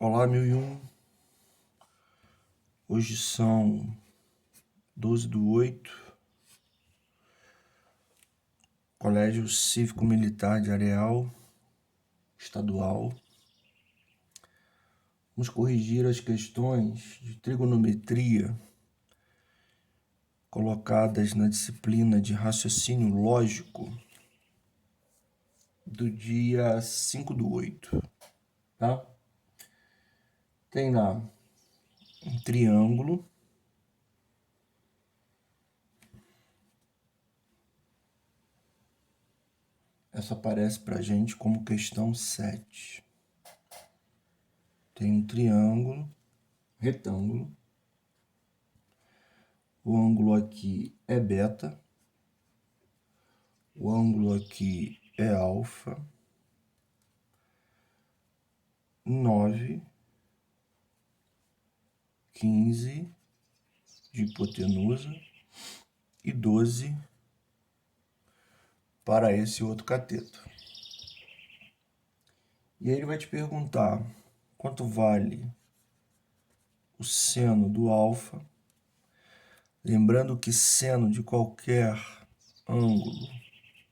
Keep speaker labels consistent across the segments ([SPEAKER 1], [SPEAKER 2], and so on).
[SPEAKER 1] Olá, 1001. Hoje são 12/8. Colégio Cívico-Militar de Areal, estadual. Vamos corrigir as questões de trigonometria colocadas na disciplina de raciocínio lógico do dia 5/8, tá? Tem lá um triângulo. Essa aparece para a gente como questão 7. Tem um triângulo, retângulo. O ângulo aqui é beta. O ângulo aqui é alfa. 9, 15 de hipotenusa e 12 para esse outro cateto. E aí ele vai te perguntar quanto vale o seno do alfa. Lembrando que seno de qualquer ângulo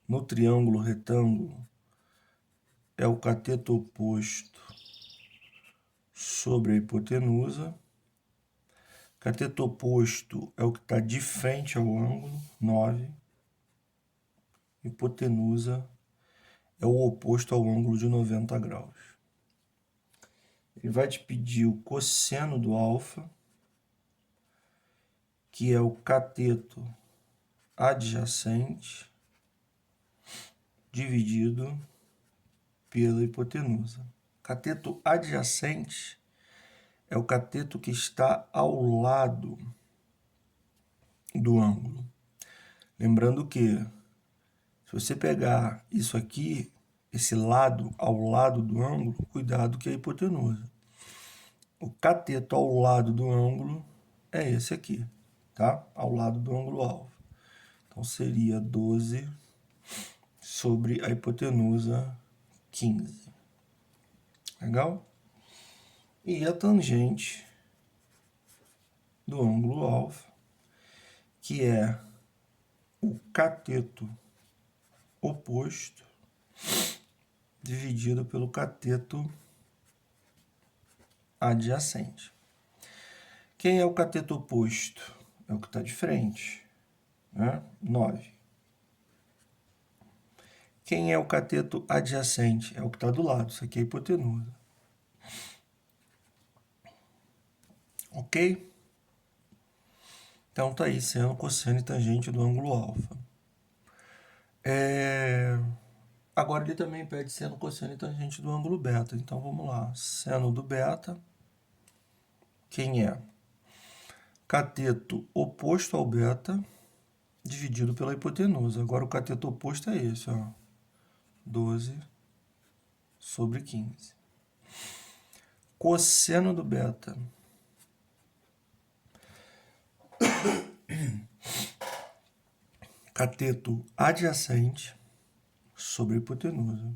[SPEAKER 1] no triângulo retângulo é o cateto oposto sobre a hipotenusa. Cateto oposto é o que está de frente ao ângulo, 9. Hipotenusa é o oposto ao ângulo de 90 graus. Ele vai te pedir o cosseno do alfa, que é o cateto adjacente dividido pela hipotenusa. Cateto adjacente é o cateto que está ao lado do ângulo. Lembrando que, se você pegar isso aqui, esse lado ao lado do ângulo, cuidado que é a hipotenusa. O cateto ao lado do ângulo é esse aqui, tá? Ao lado do ângulo alfa. Então, seria 12 sobre a hipotenusa 15. Legal? E a tangente do ângulo alfa, que é o cateto oposto dividido pelo cateto adjacente. Quem é o cateto oposto? É o que está de frente, né? 9. Quem é o cateto adjacente? É o que está do lado. Isso aqui é a hipotenusa. Ok? Então tá aí, seno, cosseno e tangente do ângulo alfa. Agora ele também pede seno, cosseno e tangente do ângulo beta. Então vamos lá. Seno do beta. Quem é? Cateto oposto ao beta dividido pela hipotenusa. Agora o cateto oposto é esse, ó. 12 sobre 15. Cosseno do beta. Cateto adjacente sobre a hipotenusa.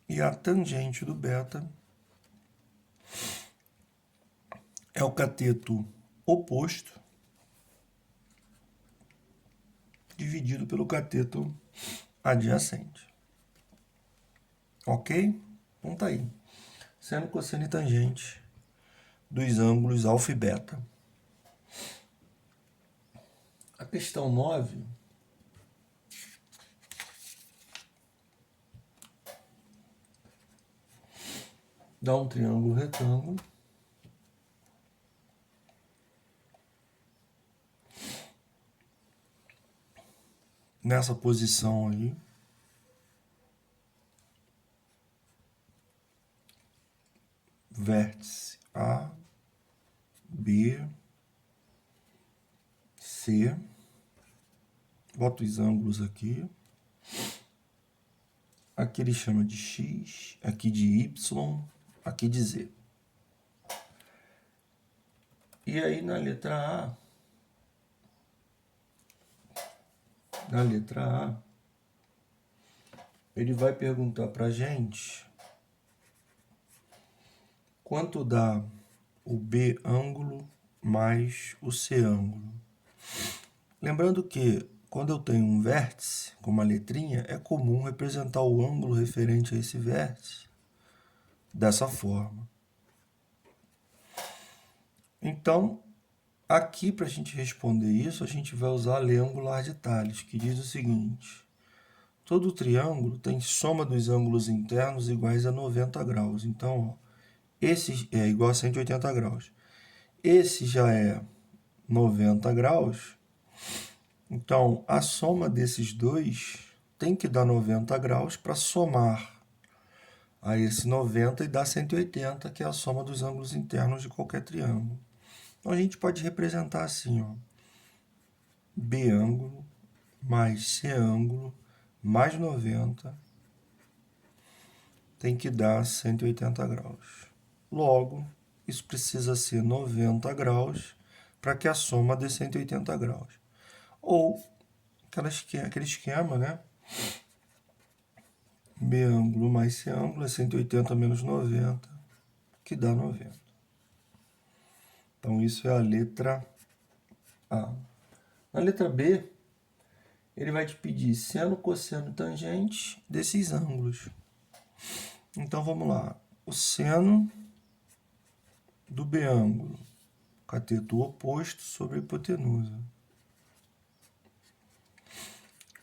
[SPEAKER 1] E a tangente do beta é o cateto oposto dividido pelo cateto adjacente. Ok? Então tá aí. Seno, cosseno e tangente dos ângulos alfa e beta. A questão 9 dá um triângulo retângulo. Nessa posição aí. Vértice A, B, C. Boto os ângulos aqui. Aqui ele chama de X, aqui de Y, aqui de Z. E aí na letra A, ele vai perguntar pra gente quanto dá o B ângulo mais o C ângulo. Lembrando que quando eu tenho um vértice com uma letrinha, é comum representar o ângulo referente a esse vértice dessa forma. Então, aqui para a gente responder isso, a gente vai usar a lei angular de Tales, que diz o seguinte: todo triângulo tem soma dos ângulos internos iguais a 90 graus. Então, ó, esse é igual a 180 graus. Esse já é 90 graus. Então, a soma desses dois tem que dar 90 graus para somar a esse 90 e dar 180, que é a soma dos ângulos internos de qualquer triângulo. Então, a gente pode representar assim, ó, B ângulo mais C ângulo mais 90 tem que dar 180 graus. Logo, isso precisa ser 90 graus para que a soma dê 180 graus. Ou aquele esquema, né? B ângulo mais C ângulo é 180 menos 90, que dá 90. Então, isso é a letra A. Na letra B, ele vai te pedir seno, cosseno e tangente desses ângulos. Então, vamos lá. O seno do B ângulo, cateto oposto sobre a hipotenusa.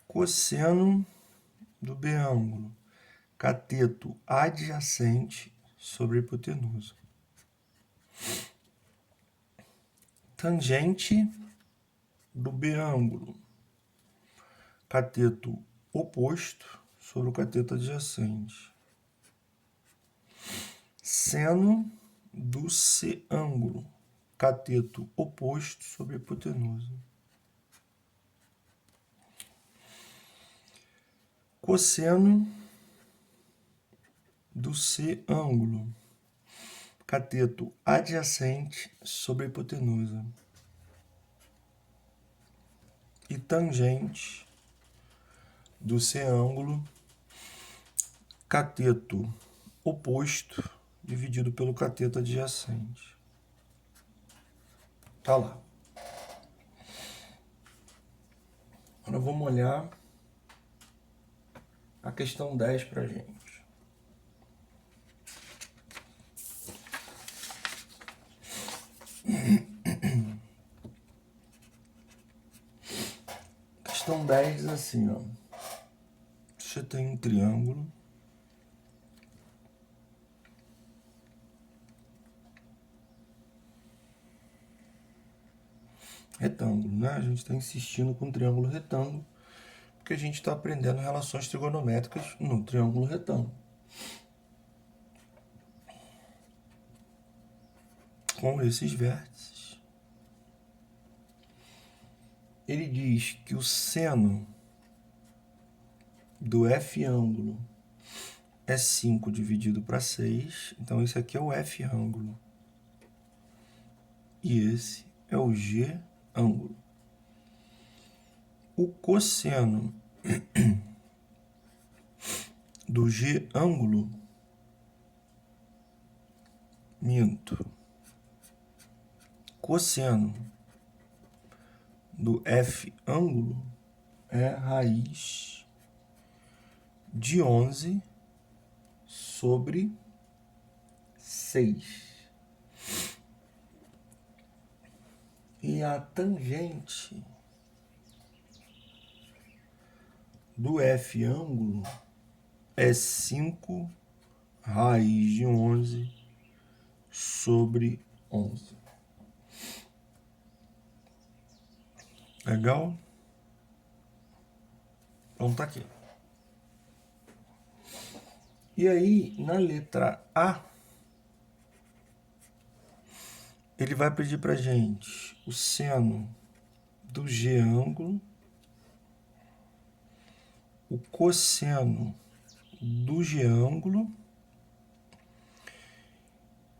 [SPEAKER 1] Cosseno do B ângulo, cateto adjacente sobre a hipotenusa. Tangente do B ângulo, cateto oposto sobre o cateto adjacente. Seno do C ângulo, cateto oposto sobre a hipotenusa. Cosseno do C ângulo, cateto adjacente sobre a hipotenusa. E tangente do C ângulo, cateto oposto dividido pelo cateto adjacente. Tá lá. Agora vamos olhar a questão 10 para a gente. Questão 10 diz assim, ó. Você tem um triângulo retângulo, né? A gente está insistindo com o triângulo retângulo, porque a gente está aprendendo relações trigonométricas no triângulo retângulo. Com esses vértices. Ele diz que o seno do F ângulo é 5 dividido para 6. Então, esse aqui é o F ângulo. E esse é o G ângulo. O cosseno do G ângulo, cosseno do F ângulo é raiz de 11 sobre 6. E a tangente do F ângulo é 5 raiz de 11 sobre 11. Legal? Então tá aqui. E aí, na letra A, ele vai pedir pra gente o seno do G ângulo, o cosseno do G ângulo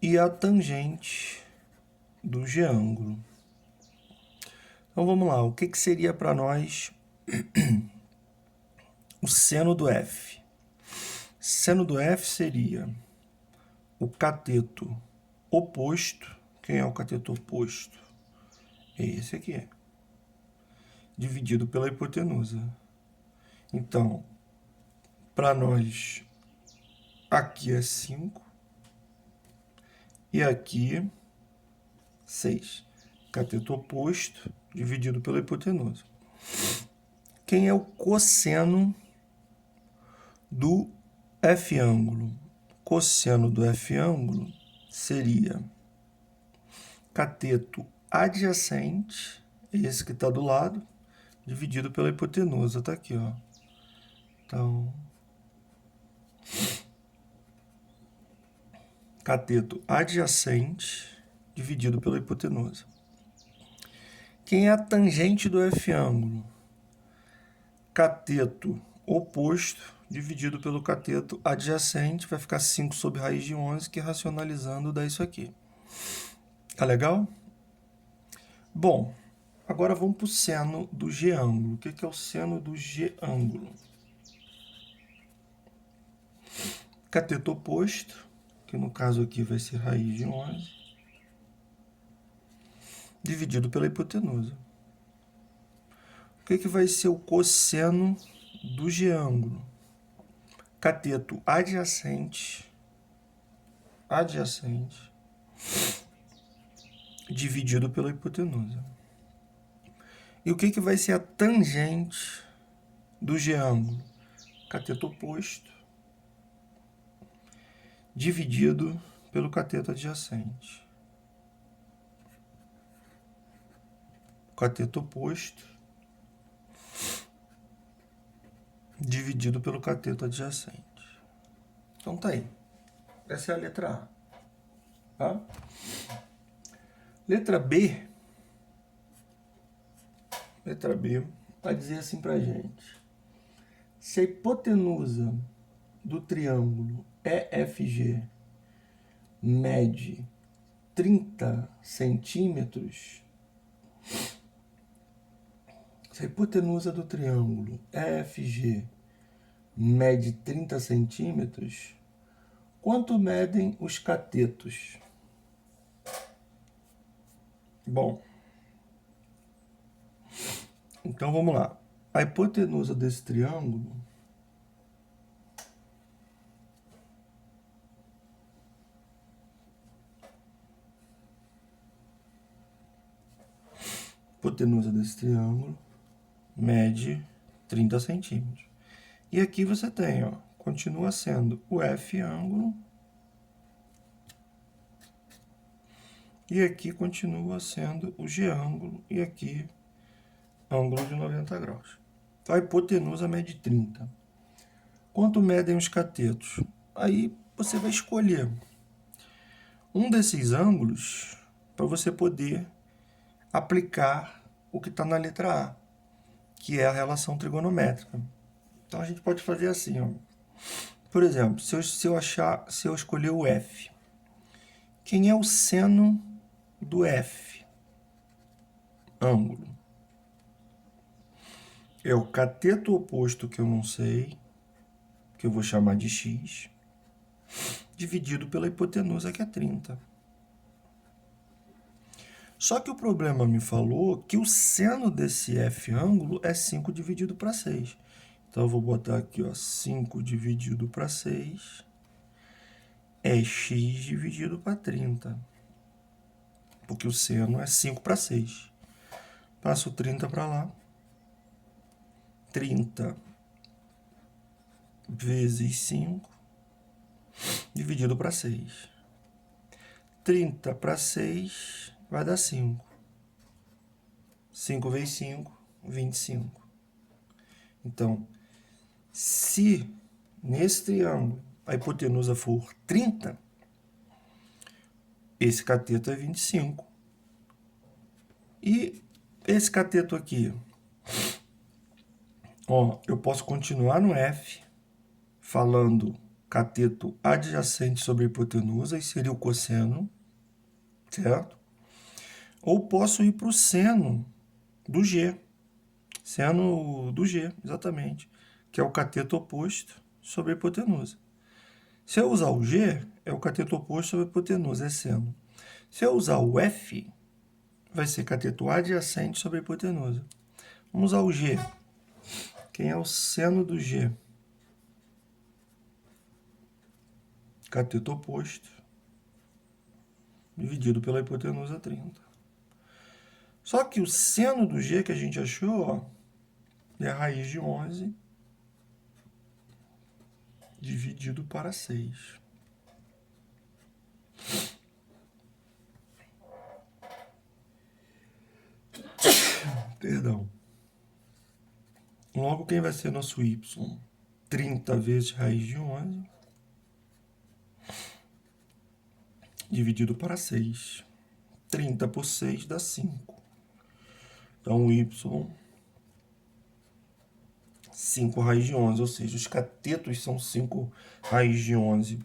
[SPEAKER 1] e a tangente do G ângulo. Então vamos lá, o que seria para nós o seno do F? Seno do F seria o cateto oposto. Quem é o cateto oposto? É esse aqui. Dividido pela hipotenusa. Então, para nós, aqui é 5. E aqui, 6. Cateto oposto dividido pela hipotenusa. Quem é o cosseno do F ângulo? Cosseno do F ângulo seria cateto adjacente, esse que está do lado, dividido pela hipotenusa. Está aqui, ó. Então, cateto adjacente dividido pela hipotenusa. Quem é a tangente do F ângulo? Cateto oposto dividido pelo cateto adjacente, vai ficar 5 sobre raiz de 11, que racionalizando dá isso aqui. Tá legal? Bom, agora vamos para o seno do G ângulo. O que é o seno do G ângulo? Cateto oposto, que no caso aqui vai ser raiz de 11, dividido pela hipotenusa. O que vai ser o cosseno do G ângulo? Cateto adjacente, dividido pela hipotenusa. E o que vai ser a tangente do G ângulo? Cateto oposto, dividido pelo cateto adjacente. Cateto oposto, dividido pelo cateto adjacente. Então tá aí. Essa é a letra A. Tá? Letra B. Letra B vai dizer assim pra gente. Se a hipotenusa do triângulo EFG mede 30 centímetros, se a hipotenusa do triângulo EFG mede 30 centímetros, quanto medem os catetos? Bom, então vamos lá. A hipotenusa desse triângulo mede 30 centímetros. E aqui você tem, ó, continua sendo o F ângulo. E aqui continua sendo o G ângulo. E aqui, ângulo de 90 graus. Então, a hipotenusa mede 30. Quanto medem os catetos? Aí você vai escolher um desses ângulos para você poder aplicar o que está na letra A, que é a relação trigonométrica. Então a gente pode fazer assim, ó. Por exemplo, se eu escolher o F, quem é o seno do F ângulo? É o cateto oposto, que eu não sei, que eu vou chamar de x, dividido pela hipotenusa, que é 30. Só que o problema me falou que o seno desse F ângulo é 5 dividido para 6. Então, eu vou botar aqui, ó, 5 dividido para 6 é x dividido para 30. Porque o seno é 5 para 6. Passo 30 para lá. 30 vezes 5 dividido para 6. 30 para 6 vai dar 5. 5 vezes 5, 25. Então, se nesse triângulo a hipotenusa for 30, esse cateto é 25. E esse cateto aqui, ó, eu posso continuar no F, falando cateto adjacente sobre a hipotenusa, e seria o cosseno, certo? Ou posso ir para o seno do G. Seno do G, exatamente, que é o cateto oposto sobre a hipotenusa. Se eu usar o G, é o cateto oposto sobre a hipotenusa, é seno. Se eu usar o F, vai ser cateto adjacente sobre a hipotenusa. Vamos usar o G. Quem é o seno do G? Cateto oposto, dividido pela hipotenusa 30. Só que o seno do G que a gente achou, ó, é a raiz de 11 dividido para 6. Perdão. Logo, quem vai ser nosso y? 30 vezes raiz de 11 dividido para 6. 30 por 6 dá 5. Então, o y, 5 raiz de 11, ou seja, os catetos são 5 raiz de 11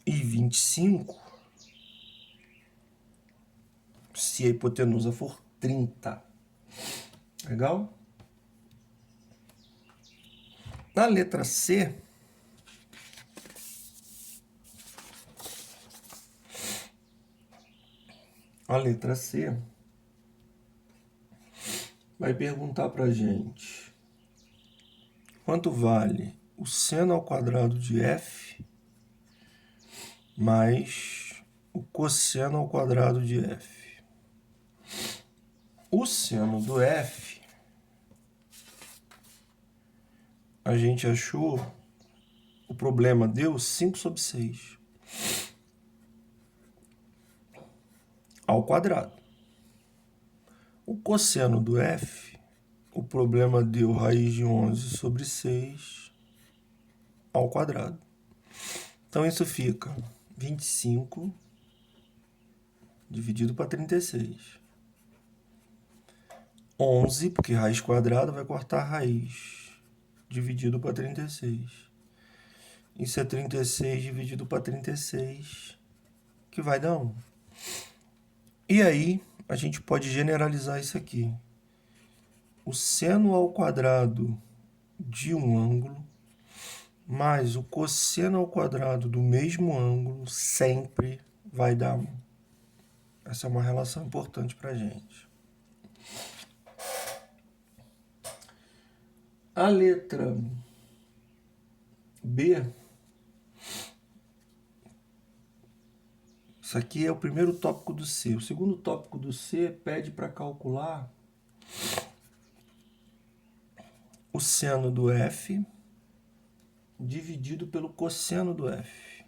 [SPEAKER 1] e 25, se a hipotenusa for 30. Legal? Na letra C, a letra C vai perguntar para a gente quanto vale o seno ao quadrado de f mais o cosseno ao quadrado de f. O seno do f, a gente achou, o problema deu 5 sobre 6 ao quadrado. O cosseno do f, o problema deu raiz de 11 sobre 6 ao quadrado. Então, isso fica 25 dividido para 36. 11, porque raiz quadrada vai cortar raiz, dividido para 36. Isso é 36 dividido para 36, que vai dar 1. E aí, a gente pode generalizar isso aqui. O seno ao quadrado de um ângulo mais o cosseno ao quadrado do mesmo ângulo sempre vai dar 1. Essa é uma relação importante para a gente. A letra B, isso aqui é o primeiro tópico do C. O segundo tópico do C pede para calcular o seno do F dividido pelo cosseno do F.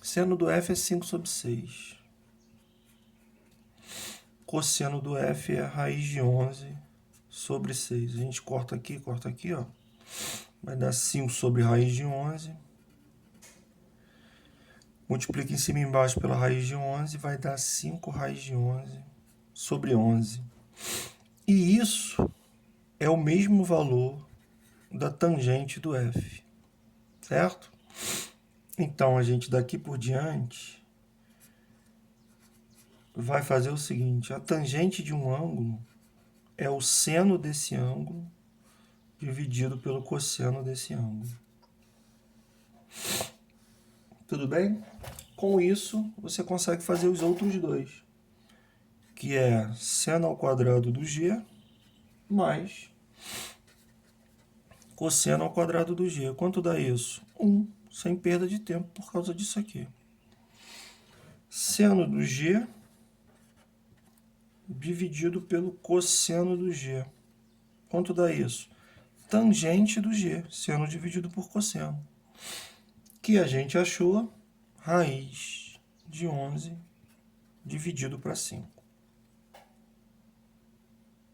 [SPEAKER 1] Seno do F é 5 sobre 6. Cosseno do F é a raiz de 11 sobre 6. A gente corta aqui, ó. Vai dar 5 sobre raiz de 11. Multiplica em cima e embaixo pela raiz de 11, vai dar 5 raiz de 11 sobre 11. E isso é o mesmo valor da tangente do F, certo? Então, a gente daqui por diante vai fazer o seguinte: a tangente de um ângulo é o seno desse ângulo dividido pelo cosseno desse ângulo. Tudo bem? Com isso, você consegue fazer os outros dois, que é seno ao quadrado do G mais cosseno ao quadrado do G. Quanto dá isso? 1, sem perda de tempo por causa disso aqui. Seno do G dividido pelo cosseno do G. Quanto dá isso? Tangente do G, seno dividido por cosseno. Que a gente achou raiz de 11 dividido para 5.